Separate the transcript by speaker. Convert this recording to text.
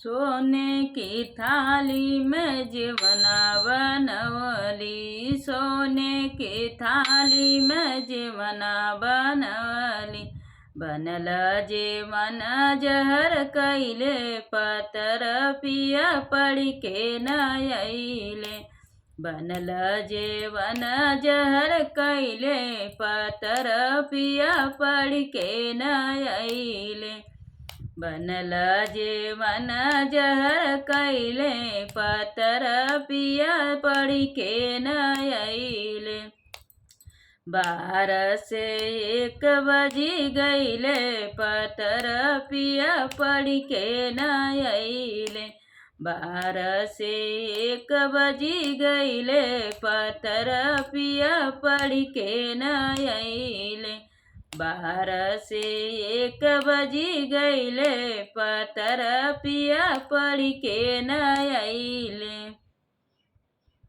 Speaker 1: सोने की थाली में जीवना बनवली, सोने की थाली में जीवना बनवली। बनल जीवन जहर कैले, पतर पिया पढ़ के न अइले। बनल जीवन जहर कैले, पतर पिया पढ़ के न अइले। बनल जीवन जहर कैले, पतर पिया पढ़ के न अइले। 12 से 1 बजी गईले, पतर पिया पढ़ के न अइले। 12 से 1 बजी गईले, पतर पिया पढ़ के न अइले। 12 से 1 बजी गईले, पतर पिया पढ़ के न अइले।